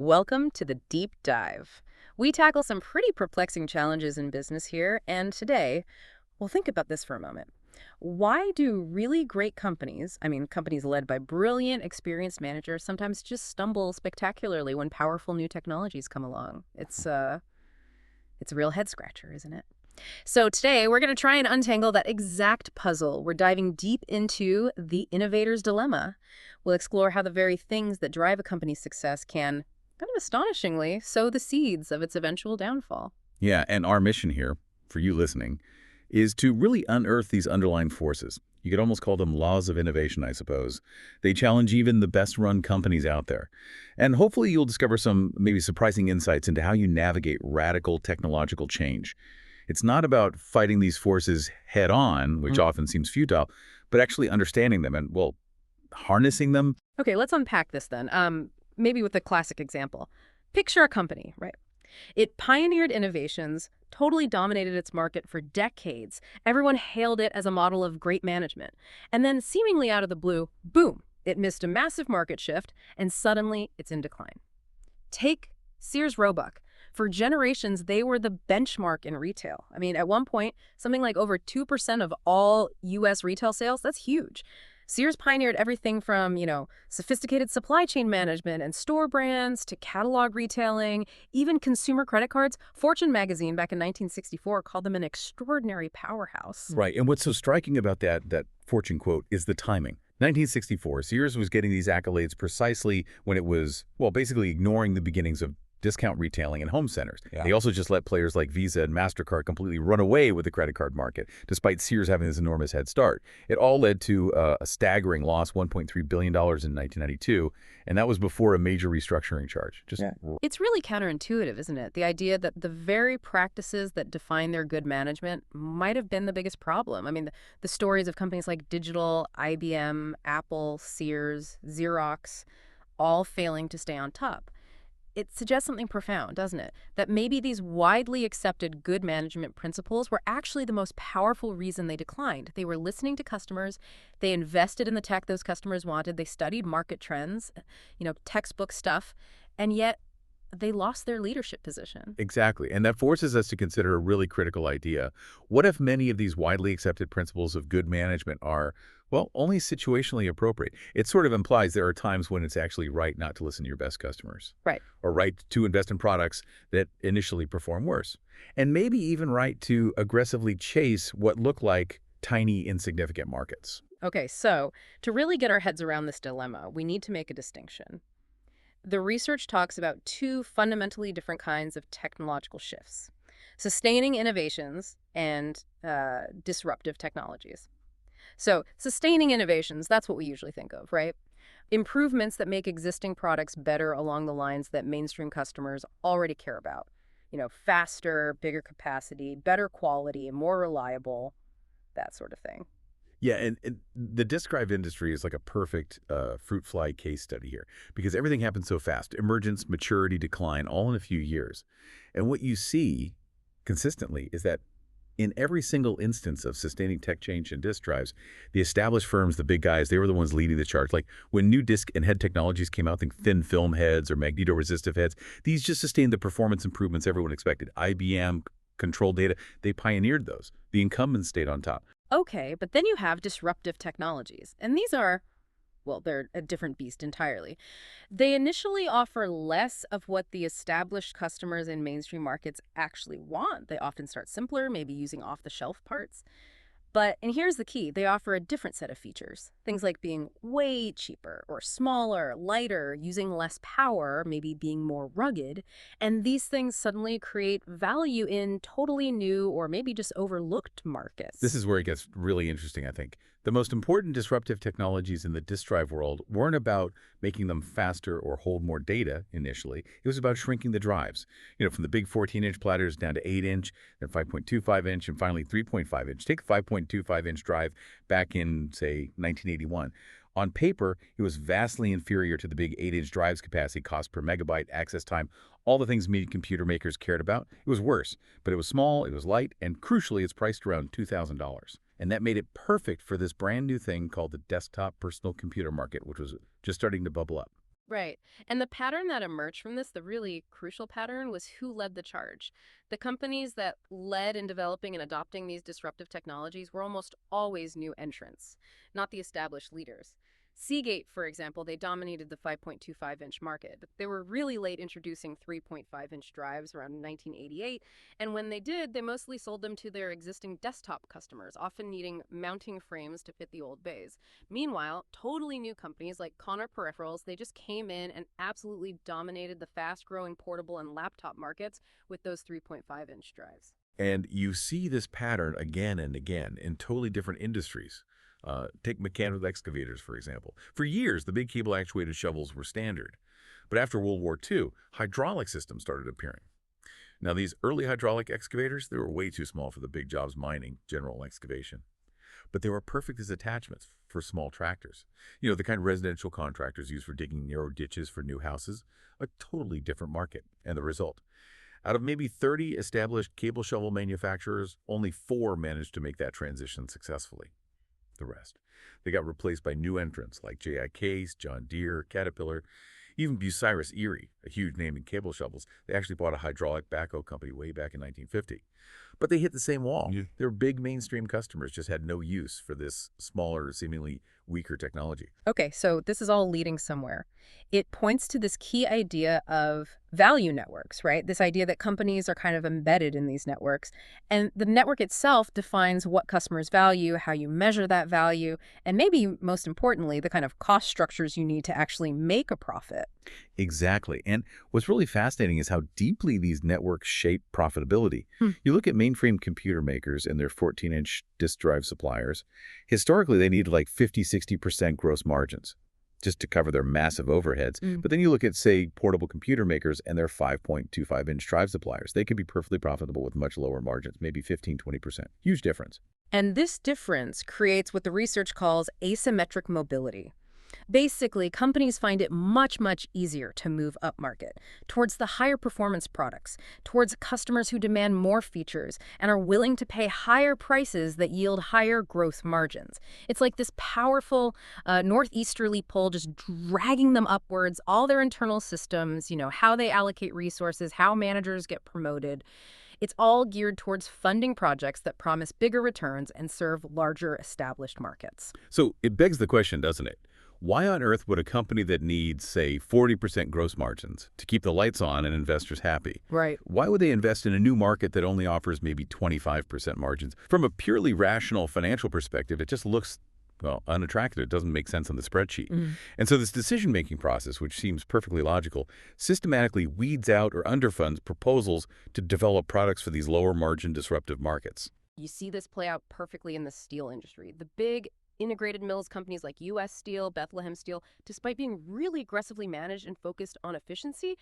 Welcome to the Deep Dive. We tackle some pretty perplexing challenges in business here, and today, we'll think about this for a moment. Why do really great companies, companies led by brilliant, experienced managers, sometimes just stumble spectacularly when powerful new technologies come along? It's a real head scratcher, isn't it? So today, we're going to try and untangle that exact puzzle. We're diving deep into the innovator's dilemma. We'll explore how the very things that drive a company's success can, kind of astonishingly, sow the seeds of its eventual downfall. Yeah, and our mission here, for you listening, is to really unearth these underlying forces. You could almost call them laws of innovation, I suppose. They challenge even the best-run companies out there. And hopefully you'll discover some maybe surprising insights into how you navigate radical technological change. It's not about fighting these forces head-on, which often seems futile, but actually understanding them and, well, harnessing them. Okay, let's unpack this then. Maybe with a classic example. Picture a company, right? It pioneered innovations, totally dominated its market for decades. Everyone hailed it as a model of great management. And then seemingly out of the blue, boom, it missed a massive market shift, and suddenly it's in decline. Take Sears Roebuck. For generations, they were the benchmark in retail. At one point, something like over 2% of all U.S. retail sales, that's huge. Sears pioneered everything from, sophisticated supply chain management and store brands to catalog retailing, even consumer credit cards. Fortune magazine back in 1964 called them an extraordinary powerhouse. Right, and what's so striking about that Fortune quote is the timing. 1964, Sears was getting these accolades precisely when it was, well, basically ignoring the beginnings of discount retailing and home centers. Yeah. They also just let players like Visa and MasterCard completely run away with the credit card market, despite Sears having this enormous head start. It all led to a staggering loss, $1.3 billion in 1992, and that was before a major restructuring charge. It's really counterintuitive, isn't it? The idea that the very practices that define their good management might have been the biggest problem. The stories of companies like Digital, IBM, Apple, Sears, Xerox, all failing to stay on top. It suggests something profound, doesn't it? That maybe these widely accepted good management principles were actually the most powerful reason they declined. They were listening to customers. They invested in the tech those customers wanted. They studied market trends, textbook stuff, and yet they lost their leadership position. Exactly, and that forces us to consider a really critical idea. What if many of these widely accepted principles of good management are, well, only situationally appropriate? It sort of implies there are times when it's actually right not to listen to your best customers. Right. Or right to invest in products that initially perform worse. And maybe even right to aggressively chase what look like tiny, insignificant markets. Okay, so to really get our heads around this dilemma, we need to make a distinction. The research talks about two fundamentally different kinds of technological shifts: sustaining innovations and disruptive technologies. So sustaining innovations, that's what we usually think of, right? Improvements that make existing products better along the lines that mainstream customers already care about. Faster, bigger capacity, better quality, more reliable, that sort of thing. Yeah, and the disk drive industry is like a perfect fruit fly case study here because everything happens so fast. Emergence, maturity, decline, all in a few years. And what you see consistently is that in every single instance of sustaining tech change in disk drives, the established firms, the big guys, they were the ones leading the charge. Like when new disk and head technologies came out, think thin film heads or magnetoresistive heads, these just sustained the performance improvements everyone expected. IBM, Control Data, they pioneered those. The incumbents stayed on top. Okay, but then you have disruptive technologies, and these are, well, they're a different beast entirely. They initially offer less of what the established customers in mainstream markets actually want. They often start simpler, maybe using off-the-shelf parts. And here's the key, they offer a different set of features. Things like being way cheaper or smaller, lighter, using less power, maybe being more rugged. And these things suddenly create value in totally new or maybe just overlooked markets. This is where it gets really interesting, I think. The most important disruptive technologies in the disk drive world weren't about making them faster or hold more data initially. It was about shrinking the drives, from the big 14-inch platters down to 8-inch, then 5.25-inch, and finally 3.5-inch. Take a 5.25-inch drive back in, say, 1981. On paper, it was vastly inferior to the big 8-inch drive's capacity, cost per megabyte, access time, all the things many computer makers cared about. It was worse, but it was small, it was light, and crucially, it's priced around $2,000. And that made it perfect for this brand new thing called the desktop personal computer market, which was just starting to bubble up. Right. And the pattern that emerged from this, the really crucial pattern, was who led the charge. The companies that led in developing and adopting these disruptive technologies were almost always new entrants, not the established leaders. Seagate, for example, they dominated the 5.25-inch market, but they were really late introducing 3.5-inch drives around 1988, and when they did, they mostly sold them to their existing desktop customers, often needing mounting frames to fit the old bays. Meanwhile, totally new companies like Connor Peripherals, they just came in and absolutely dominated the fast-growing portable and laptop markets with those 3.5-inch drives. And you see this pattern again and again in totally different industries. Take mechanical excavators, for example. For years, the big cable-actuated shovels were standard. But after World War II, hydraulic systems started appearing. Now, these early hydraulic excavators, they were way too small for the big jobs mining, general excavation. But they were perfect as attachments for small tractors. The kind residential contractors use for digging narrow ditches for new houses, a totally different market. And the result? Out of maybe 30 established cable shovel manufacturers, only 4 managed to make that transition successfully. The rest, they got replaced by new entrants like J.I. Case, John Deere, Caterpillar, even Bucyrus Erie, a huge name in cable shovels. They actually bought a hydraulic backhoe company way back in 1950. But they hit the same wall. Yeah. Their big mainstream customers just had no use for this smaller, seemingly weaker technology. Okay, so this is all leading somewhere. It points to this key idea of value networks, right? This idea that companies are kind of embedded in these networks. And the network itself defines what customers value, how you measure that value, and maybe most importantly, the kind of cost structures you need to actually make a profit. Exactly. And what's really fascinating is how deeply these networks shape profitability. Hmm. You look at mainframe computer makers and their 14-inch disk drive suppliers. Historically, they needed like 50–60% gross margins just to cover their massive overheads. But then you look at, say, portable computer makers and their 5.25-inch drive suppliers. They could be perfectly profitable with much lower margins, maybe 15–20%. Huge difference. And this difference creates what the research calls asymmetric mobility. Basically, companies find it much, much easier to move upmarket, towards the higher performance products, towards customers who demand more features and are willing to pay higher prices that yield higher gross margins. It's like this powerful northeasterly pull just dragging them upwards, all their internal systems, how they allocate resources, how managers get promoted. It's all geared towards funding projects that promise bigger returns and serve larger established markets. So it begs the question, doesn't it? Why on earth would a company that needs, say, 40% gross margins to keep the lights on and investors happy, Right. why would they invest in a new market that only offers maybe 25% margins? From a purely rational financial perspective, it just looks, well, unattractive. It doesn't make sense on the spreadsheet. And so this decision-making process, which seems perfectly logical, systematically weeds out or underfunds proposals to develop products for these lower-margin disruptive markets. You see this play out perfectly in the steel industry. The big integrated mills companies like U.S. Steel, Bethlehem Steel, despite being really aggressively managed and focused on efficiency,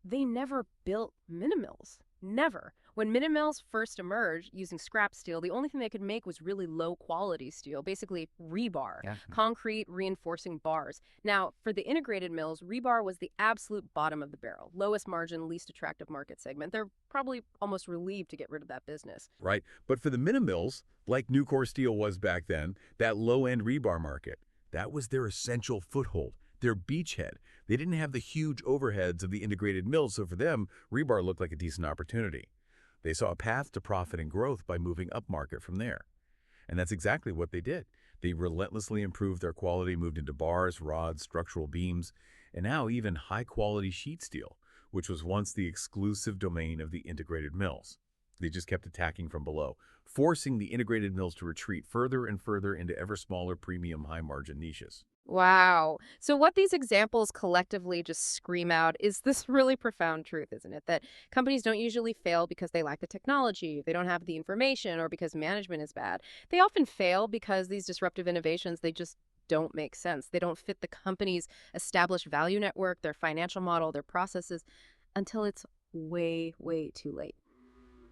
they never built minimills. Never. When minimills first emerged using scrap steel, the only thing they could make was really low-quality steel, basically rebar, concrete reinforcing bars. Now, for the integrated mills, rebar was the absolute bottom of the barrel, lowest margin, least attractive market segment. They're probably almost relieved to get rid of that business. Right. But for the minimills, like Nucor Steel was back then, that low-end rebar market, that was their essential foothold, their beachhead. They didn't have the huge overheads of the integrated mills, so for them, rebar looked like a decent opportunity. They saw a path to profit and growth by moving upmarket from there. And that's exactly what they did. They relentlessly improved their quality, moved into bars, rods, structural beams, and now even high-quality sheet steel, which was once the exclusive domain of the integrated mills. They just kept attacking from below, forcing the integrated mills to retreat further and further into ever smaller premium high-margin niches. Wow. So what these examples collectively just scream out is this really profound truth, isn't it? That companies don't usually fail because they lack the technology, they don't have the information, or because management is bad. They often fail because these disruptive innovations, they just don't make sense. They don't fit the company's established value network, their financial model, their processes, until it's way, way too late.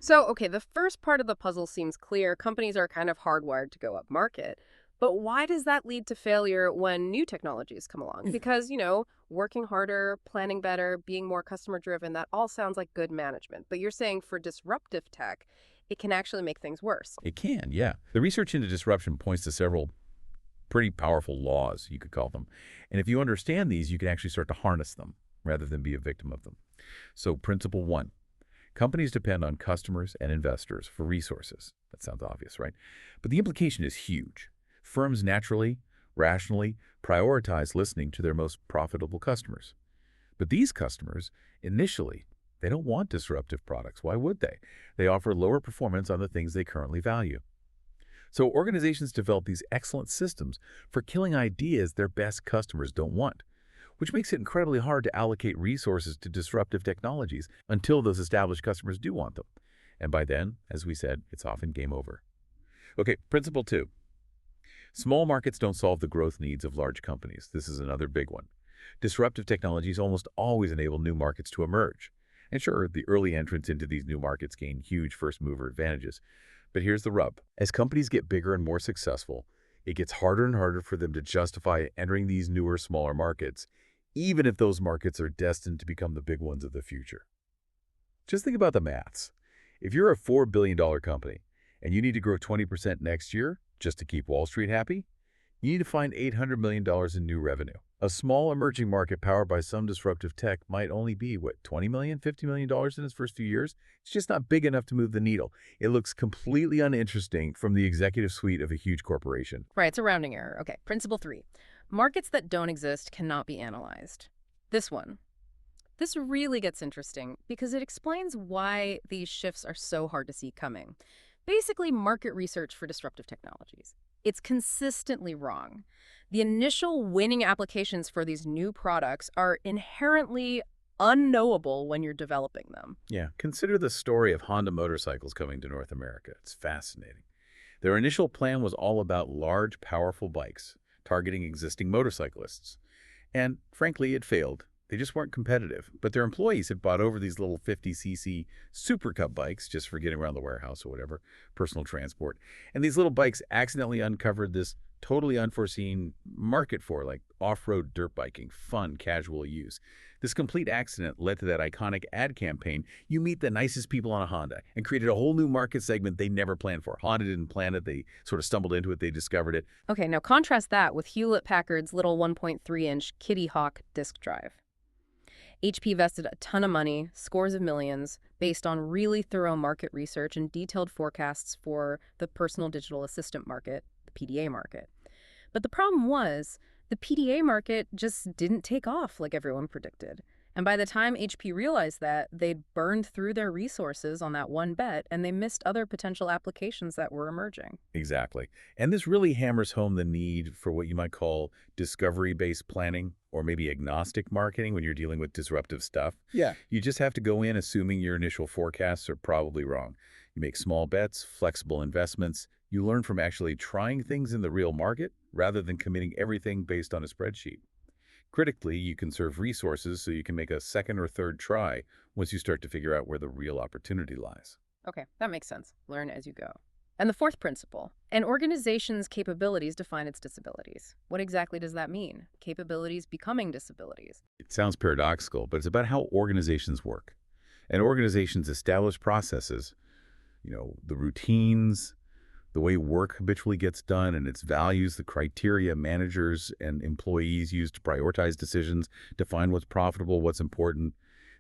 So, okay, the first part of the puzzle seems clear. Companies are kind of hardwired to go up market. But why does that lead to failure when new technologies come along? Because, working harder, planning better, being more customer driven, that all sounds like good management. But you're saying for disruptive tech, it can actually make things worse. It can, yeah. The research into disruption points to several Pretty powerful laws, you could call them. And if you understand these, you can actually start to harness them rather than be a victim of them. So principle one, companies depend on customers and investors for resources. That sounds obvious, right? But the implication is huge. Firms naturally, rationally prioritize listening to their most profitable customers. But these customers, initially, they don't want disruptive products. Why would they? They offer lower performance on the things they currently value. So organizations develop these excellent systems for killing ideas their best customers don't want, which makes it incredibly hard to allocate resources to disruptive technologies until those established customers do want them. And by then, as we said, it's often game over. Okay, principle two. Small markets don't solve the growth needs of large companies. This is another big one. Disruptive technologies almost always enable new markets to emerge. And sure, the early entrants into these new markets gain huge first-mover advantages. But here's the rub. As companies get bigger and more successful, it gets harder and harder for them to justify entering these newer, smaller markets, even if those markets are destined to become the big ones of the future. Just think about the maths. If you're a $4 billion company and you need to grow 20% next year just to keep Wall Street happy, you need to find $800 million in new revenue. A small emerging market powered by some disruptive tech might only be, what, $20 million, $50 million in its first few years? It's just not big enough to move the needle. It looks completely uninteresting from the executive suite of a huge corporation. Right, it's a rounding error. Okay, principle three. Markets that don't exist cannot be analyzed. This one. This really gets interesting because it explains why these shifts are so hard to see coming. Basically, market research for disruptive technologies. It's consistently wrong. The initial winning applications for these new products are inherently unknowable when you're developing them. Yeah, consider the story of Honda motorcycles coming to North America. It's fascinating. Their initial plan was all about large, powerful bikes, targeting existing motorcyclists. And frankly, it failed. They just weren't competitive. But their employees had bought over these little 50cc Super Cup bikes just for getting around the warehouse or whatever, personal transport. And these little bikes accidentally uncovered this totally unforeseen market for, like off-road dirt biking, fun, casual use. This complete accident led to that iconic ad campaign, "You meet the nicest people on a Honda," and created a whole new market segment they never planned for. Honda didn't plan it. They sort of stumbled into it. They discovered it. Okay, now contrast that with Hewlett-Packard's little 1.3-inch Kitty Hawk disk drive. HP vested a ton of money, scores of millions, based on really thorough market research and detailed forecasts for the personal digital assistant market, the PDA market. But the problem was, the PDA market just didn't take off like everyone predicted. And by the time HP realized that, they'd burned through their resources on that one bet, and they missed other potential applications that were emerging. Exactly. And this really hammers home the need for what you might call discovery-based planning or maybe agnostic marketing when you're dealing with disruptive stuff. Yeah. You just have to go in assuming your initial forecasts are probably wrong. You make small bets, flexible investments. You learn from actually trying things in the real market rather than committing everything based on a spreadsheet. Critically, you conserve resources so you can make a second or third try once you start to figure out where the real opportunity lies. Okay, that makes sense. Learn as you go. And the fourth principle, an organization's capabilities define its disabilities. What exactly does that mean? Capabilities becoming disabilities. It sounds paradoxical, but it's about how organizations work. And organizations establish processes, the routines, the way work habitually gets done and its values, the criteria managers and employees use to prioritize decisions, define what's profitable, what's important.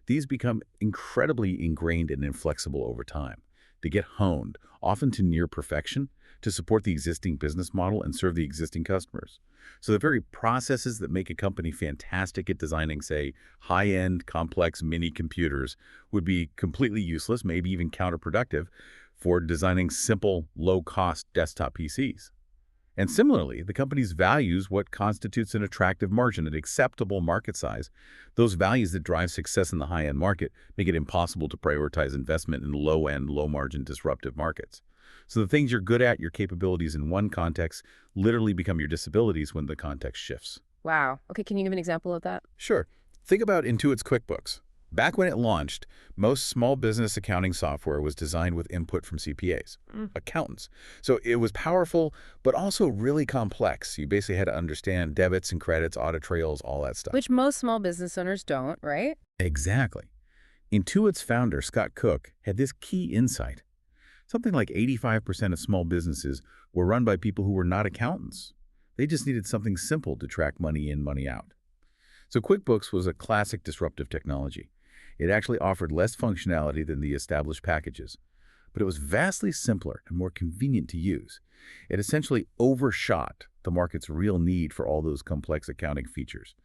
These become incredibly ingrained and inflexible over time. They get honed, often to near perfection, to support the existing business model and serve the existing customers. So the very processes that make a company fantastic at designing, say, high-end, complex mini computers would be completely useless, maybe even counterproductive, for designing simple, low-cost desktop PCs. And similarly, the company's values what constitutes an attractive margin, an acceptable market size. Those values that drive success in the high-end market make it impossible to prioritize investment in low-end, low-margin disruptive markets. So the things you're good at, your capabilities in one context, literally become your disabilities when the context shifts. Wow. Okay, can you give an example of that? Sure. Think about Intuit's QuickBooks. Back when it launched, most small business accounting software was designed with input from CPAs, accountants. So it was powerful, but also really complex. You basically had to understand debits and credits, audit trails, all that stuff. Which most small business owners don't, right? Exactly. Intuit's founder, Scott Cook, had this key insight. Something like 85% of small businesses were run by people who were not accountants. They just needed something simple to track money in, money out. So QuickBooks was a classic disruptive technology. It actually offered less functionality than the established packages, but it was vastly simpler and more convenient to use. It essentially overshot the market's real need for all those complex accounting features.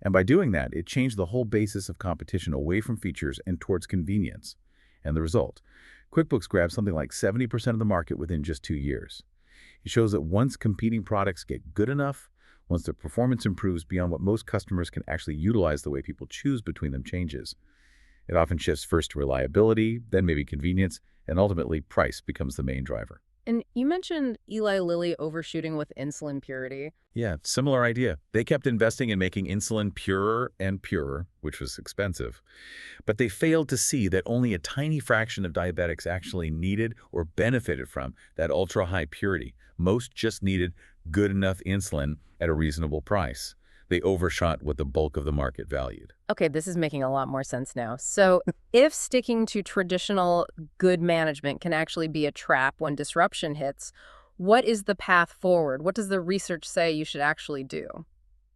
And by doing that, it changed the whole basis of competition away from features and towards convenience. And the result? QuickBooks grabbed something like 70% of the market within just 2 years. It shows that once competing products get good enough, once their performance improves beyond what most customers can actually utilize, the way people choose between them changes. It often shifts first to reliability, then maybe convenience, and ultimately price becomes the main driver. And you mentioned Eli Lilly overshooting with insulin purity. Yeah, similar idea. They kept investing in making insulin purer and purer, which was expensive. But they failed to see that only a tiny fraction of diabetics actually needed or benefited from that ultra-high purity. Most just needed good enough insulin at a reasonable price. They overshot what the bulk of the market valued. Okay, this is making a lot more sense now. So if sticking to traditional good management can actually be a trap when disruption hits, what is the path forward? What does the research say you should actually do?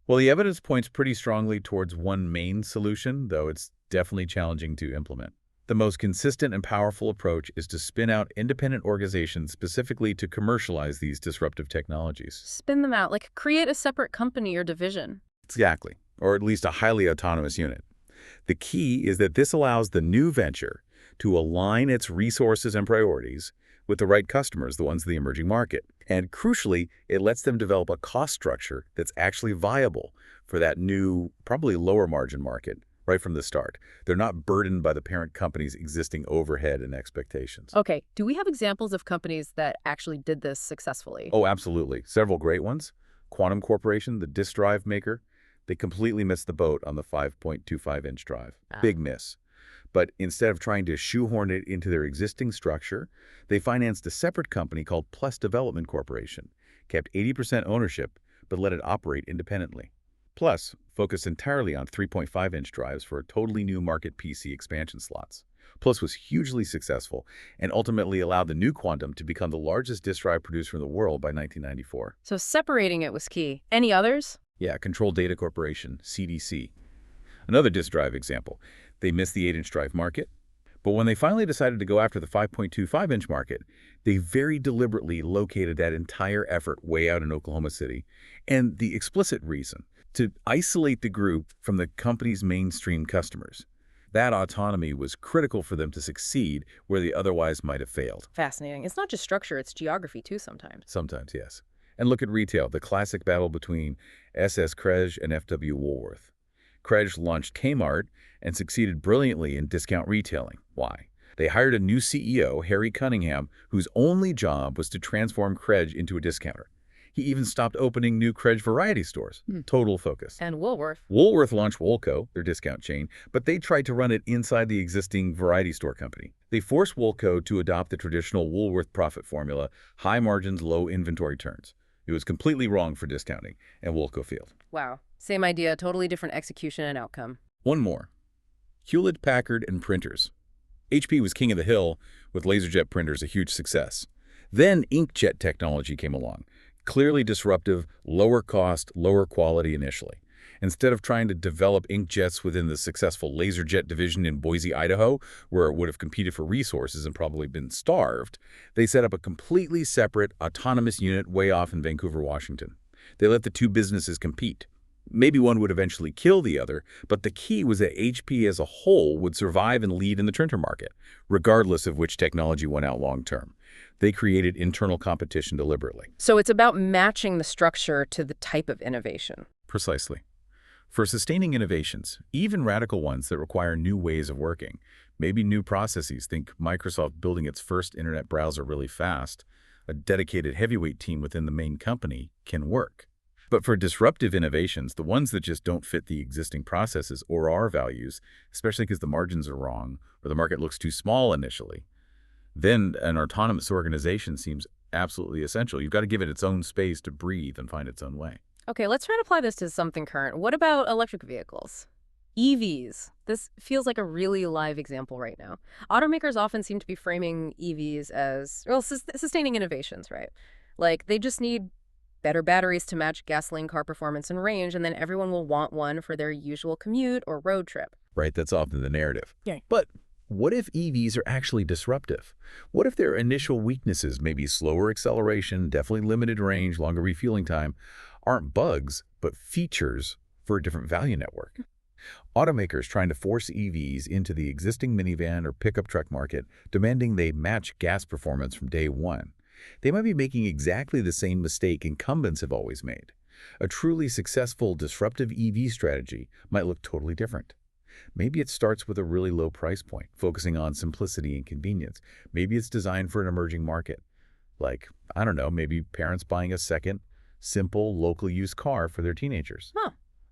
Well, the evidence points pretty strongly towards one main solution, though it's definitely challenging to implement. The most consistent and powerful approach is to spin out independent organizations specifically to commercialize these disruptive technologies. Spin them out, like create a separate company or division. Exactly, or at least a highly autonomous unit. The key is that this allows the new venture to align its resources and priorities with the right customers, the ones in the emerging market. And crucially, it lets them develop a cost structure that's actually viable for that new, probably lower margin market right from the start. They're not burdened by the parent company's existing overhead and expectations. Okay, do we have examples of companies that actually did this successfully? Oh, absolutely. Several great ones. Quantum Corporation, the disk drive maker, they completely missed the boat on the 5.25-inch drive. Big miss. But instead of trying to shoehorn it into their existing structure, they financed a separate company called Plus Development Corporation, kept 80% ownership, but let it operate independently. Plus, focused entirely on 3.5-inch drives for totally new market PC expansion slots. Plus was hugely successful and ultimately allowed the new Quantum to become the largest disk drive producer in the world by 1994. So separating it was key. Any others? Yeah, Control Data Corporation, CDC. Another disk drive example. They missed the 8-inch drive market, but when they finally decided to go after the 5.25-inch market, they very deliberately located that entire effort way out in Oklahoma City. And the explicit reason, to isolate the group from the company's mainstream customers. That autonomy was critical for them to succeed where they otherwise might have failed. Fascinating. It's not just structure, it's geography too sometimes. Sometimes, yes. And look at retail, the classic battle between SS Krej and FW Woolworth. Krej launched Kmart and succeeded brilliantly in discount retailing. Why? They hired a new CEO, Harry Cunningham, whose only job was to transform Krej into a discounter. He even stopped opening new Krej variety stores. Total focus. And Woolworth. Woolworth launched Woolco, their discount chain, but they tried to run it inside the existing variety store company. They forced Woolco to adopt the traditional Woolworth profit formula, high margins, low inventory turns. It was completely wrong for discounting, and Woolco failed. Wow. Same idea, totally different execution and outcome. One more. Hewlett-Packard and printers. HP was king of the hill, with LaserJet printers a huge success. Then inkjet technology came along. Clearly disruptive, lower cost, lower quality initially. Instead of trying to develop inkjets within the successful LaserJet division in Boise, Idaho, where it would have competed for resources and probably been starved, they set up a completely separate, autonomous unit way off in Vancouver, Washington. They let the two businesses compete. Maybe one would eventually kill the other, but the key was that HP as a whole would survive and lead in the printer market, regardless of which technology went out long term. They created internal competition deliberately. So it's about matching the structure to the type of innovation. Precisely. For sustaining innovations, even radical ones that require new ways of working, maybe new processes, think Microsoft building its first internet browser really fast, a dedicated heavyweight team within the main company can work. But for disruptive innovations, the ones that just don't fit the existing processes or our values, especially because the margins are wrong or the market looks too small initially, then an autonomous organization seems absolutely essential. You've got to give it its own space to breathe and find its own way. Okay, let's try to apply this to something current. What about electric vehicles? EVs. This feels like a really live example right now. Automakers often seem to be framing EVs as, well, sustaining innovations, right? Like they just need better batteries to match gasoline car performance and range, and then everyone will want one for their usual commute or road trip. Right, that's often the narrative. Yeah. But what if EVs are actually disruptive? What if their initial weaknesses, maybe slower acceleration, definitely limited range, longer refueling time, aren't bugs, but features for a different value network? Automakers trying to force EVs into the existing minivan or pickup truck market, demanding they match gas performance from day one. They might be making exactly the same mistake incumbents have always made. A truly successful disruptive EV strategy might look totally different. Maybe it starts with a really low price point, focusing on simplicity and convenience. Maybe it's designed for an emerging market. Like, I don't know, maybe parents buying a second, simple, local use car for their teenagers. Huh.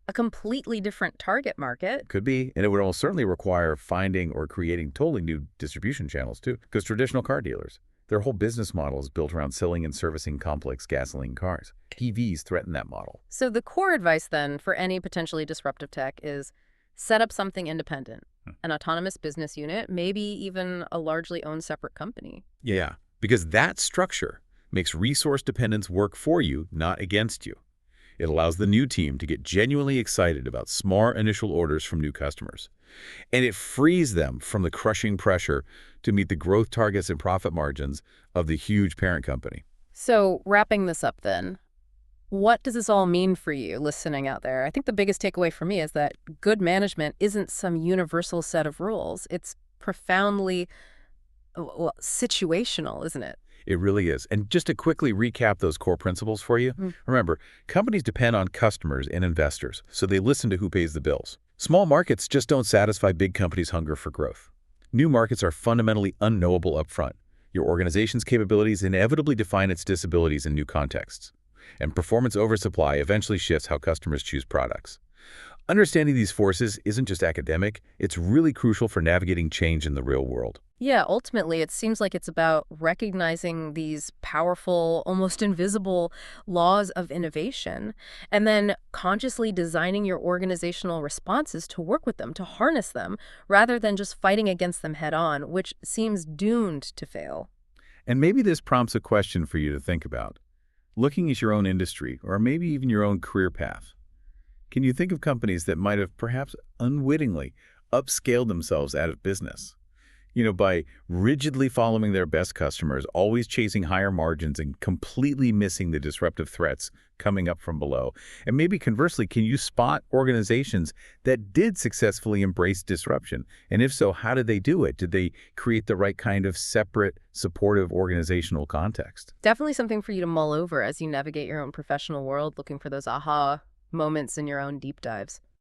A completely different target market. Could be, and it would almost certainly require finding or creating totally new distribution channels too, because traditional car dealers, their whole business model is built around selling and servicing complex gasoline cars. EVs threaten that model. So the core advice then for any potentially disruptive tech is set up something independent, an autonomous business unit, maybe even a largely owned separate company. Yeah, because that structure makes resource dependence work for you, not against you. It allows the new team to get genuinely excited about smart initial orders from new customers. And it frees them from the crushing pressure to meet the growth targets and profit margins of the huge parent company. So wrapping this up then, what does this all mean for you listening out there? I think the biggest takeaway for me is that good management isn't some universal set of rules. It's profoundly well, situational, isn't it? It really is. And just to quickly recap those core principles for you, remember, companies depend on customers and investors, so they listen to who pays the bills. Small markets just don't satisfy big companies' hunger for growth. New markets are fundamentally unknowable upfront. Your organization's capabilities inevitably define its disabilities in new contexts. And performance oversupply eventually shifts how customers choose products. Understanding these forces isn't just academic, it's really crucial for navigating change in the real world. Yeah, ultimately, it seems like it's about recognizing these powerful, almost invisible laws of innovation, and then consciously designing your organizational responses to work with them, to harness them, rather than just fighting against them head on, which seems doomed to fail. And maybe this prompts a question for you to think about. Looking at your own industry, or maybe even your own career path, can you think of companies that might have perhaps unwittingly upscaled themselves out of business? By rigidly following their best customers, always chasing higher margins and completely missing the disruptive threats coming up from below. And maybe conversely, can you spot organizations that did successfully embrace disruption? And if so, how did they do it? Did they create the right kind of separate, supportive organizational context? Definitely something for you to mull over as you navigate your own professional world, looking for those aha moments in your own deep dives.